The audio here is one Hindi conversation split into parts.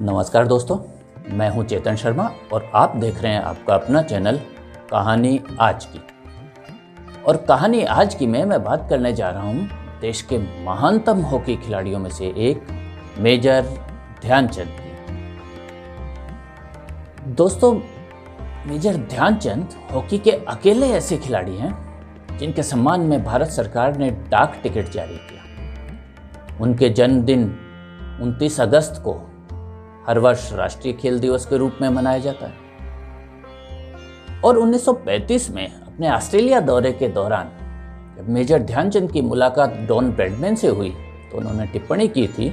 नमस्कार दोस्तों, मैं हूं चेतन शर्मा और आप देख रहे हैं आपका अपना चैनल कहानी आज की। और कहानी आज की में मैं बात करने जा रहा हूं देश के महानतम हॉकी खिलाड़ियों में से एक मेजर ध्यानचंद की। दोस्तों, मेजर ध्यानचंद हॉकी के अकेले ऐसे खिलाड़ी हैं जिनके सम्मान में भारत सरकार ने डाक टिकट जारी किया। उनके जन्मदिन 29 अगस्त को हर वर्ष राष्ट्रीय खेल दिवस के रूप में मनाया जाता है। और 1935 में अपने ऑस्ट्रेलिया दौरे के दौरान जब मेजर ध्यानचंद की मुलाकात डॉन ब्रैडमैन से हुई तो उन्होंने टिप्पणी की थी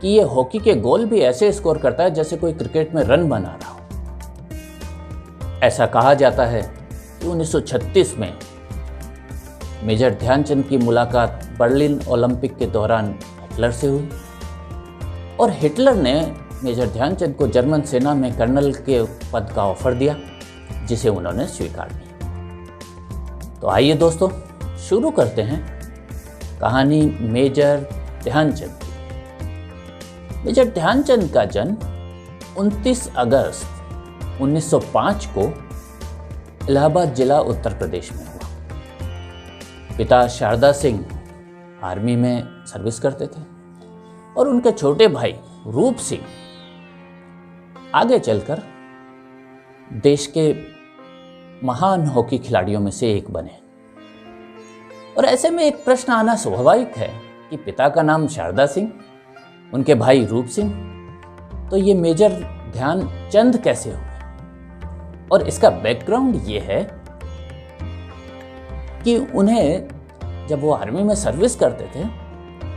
कि ये हॉकी के गोल भी ऐसे स्कोर करता है जैसे कोई क्रिकेट में रन बना रहा हो। ऐसा कहा जाता है कि 1936 में मेजर ध्यानचंद की मुलाकात बर्लिन ओलंपिक के दौरान हिटलर से हुई और हिटलर ने मेजर ध्यानचंद को जर्मन सेना में कर्नल के पद का ऑफर दिया, जिसे उन्होंने स्वीकार किया। तो आइए दोस्तों, शुरू करते हैं कहानी मेजर ध्यानचंद की। मेजर ध्यानचंद का जन्म 29 अगस्त 1905 को इलाहाबाद जिला उत्तर प्रदेश में हुआ। पिता शारदा सिंह आर्मी में सर्विस करते थे और उनके छोटे भाई रूप सिंह आगे चलकर देश के महान हॉकी खिलाड़ियों में से एक बने। और ऐसे में एक प्रश्न आना स्वाभाविक है कि पिता का नाम शारदा सिंह, उनके भाई रूप सिंह, तो ये मेजर ध्यानचंद कैसे हुए? और इसका बैकग्राउंड ये है कि उन्हें जब वो आर्मी में सर्विस करते थे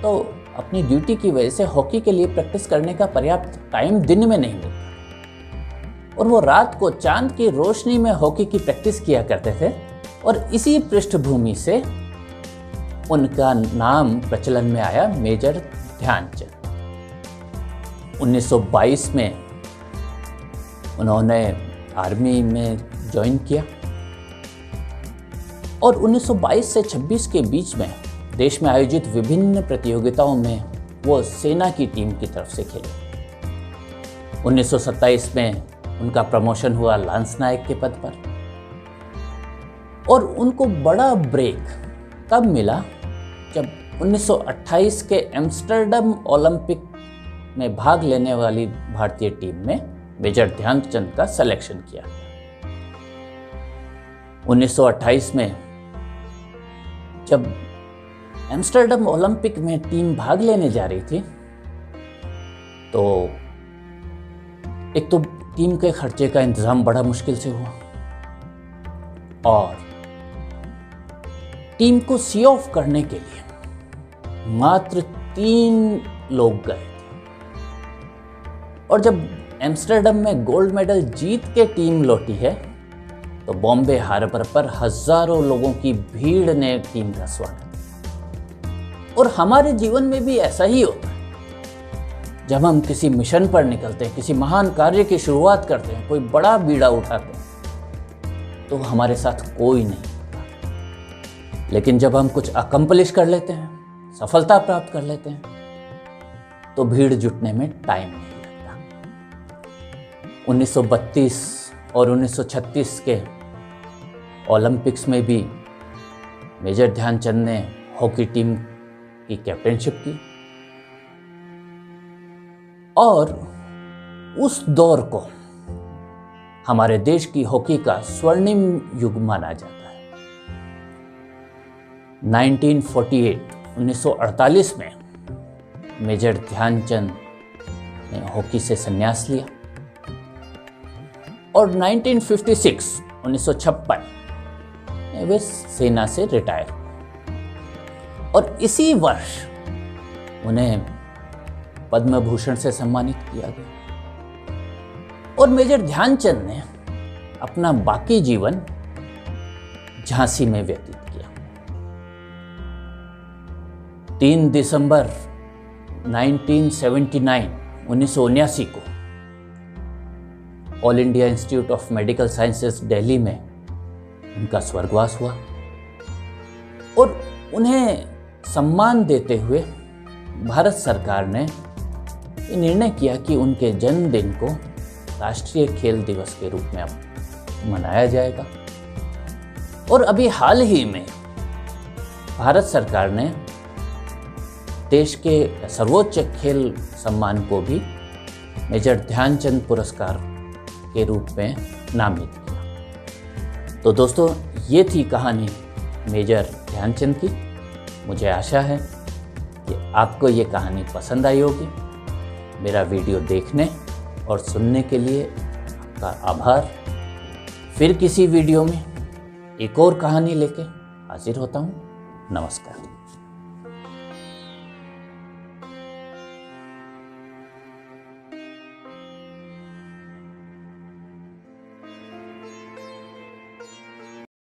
तो अपनी ड्यूटी की वजह से हॉकी के लिए प्रैक्टिस करने का पर्याप्त टाइम दिन में नहीं मिलता और वो रात को चांद की रोशनी में हॉकी की प्रैक्टिस किया करते थे। और इसी पृष्ठभूमि से उनका नाम प्रचलन में आया मेजर ध्यानचंद। 1922 में उन्होंने आर्मी में ज्वाइन किया और 1922 से 26 के बीच में देश में आयोजित विभिन्न प्रतियोगिताओं में वो सेना की टीम की तरफ से खेले। 1927 में उनका प्रमोशन हुआ लांस नायक के पद पर। और उनको बड़ा ब्रेक तब मिला जब 1928 के एम्स्टर्डम ओलंपिक में भाग लेने वाली भारतीय टीम में मेजर ध्यानचंद का सिलेक्शन किया। 1928 में जब एम्स्टर्डम ओलंपिक में टीम भाग लेने जा रही थी तो एक तो टीम के खर्चे का इंतजाम बड़ा मुश्किल से हुआ और टीम को सी ऑफ करने के लिए मात्र 3 लोग गए थे। और जब एम्स्टर्डम में गोल्ड मेडल जीत के टीम लौटी है तो बॉम्बे हार्बर पर हजारों लोगों की भीड़ ने टीम का स्वागत। और हमारे जीवन में भी ऐसा ही होता है। जब हम किसी मिशन पर निकलते हैं, किसी महान कार्य की शुरुआत करते हैं, कोई बड़ा बीड़ा उठाते हैं तो हमारे साथ कोई नहीं होता। लेकिन जब हम कुछ अकम्प्लिश कर लेते हैं, सफलता प्राप्त कर लेते हैं, तो भीड़ जुटने में टाइम नहीं लगता। 1932 और 1936 के ओलंपिक्स में भी मेजर ध्यानचंद ने हॉकी टीम की कैप्टनशिप की और उस दौर को हमारे देश की हॉकी का स्वर्णिम युग माना जाता है। 1948 में मेजर ध्यानचंद ने हॉकी से संन्यास लिया और 1956 में वे सेना से रिटायर हुए और इसी वर्ष उन्हें पद्म भूषण से सम्मानित किया गया। और मेजर ध्यानचंद ने अपना बाकी जीवन झांसी में व्यतीत किया। 3 दिसंबर 1979 को all India institute of medical sciences Delhi में उनका स्वर्गवास हुआ और उन्हें सम्मान देते हुए भारत सरकार ने ये निर्णय किया कि उनके जन्मदिन को राष्ट्रीय खेल दिवस के रूप में अब मनाया जाएगा। और अभी हाल ही में भारत सरकार ने देश के सर्वोच्च खेल सम्मान को भी मेजर ध्यानचंद पुरस्कार के रूप में नामित किया। तो दोस्तों, ये थी कहानी मेजर ध्यानचंद की। मुझे आशा है कि आपको ये कहानी पसंद आई होगी। मेरा वीडियो देखने और सुनने के लिए आपका आभार। फिर किसी वीडियो में एक और कहानी लेके हाजिर होता हूँ। नमस्कार।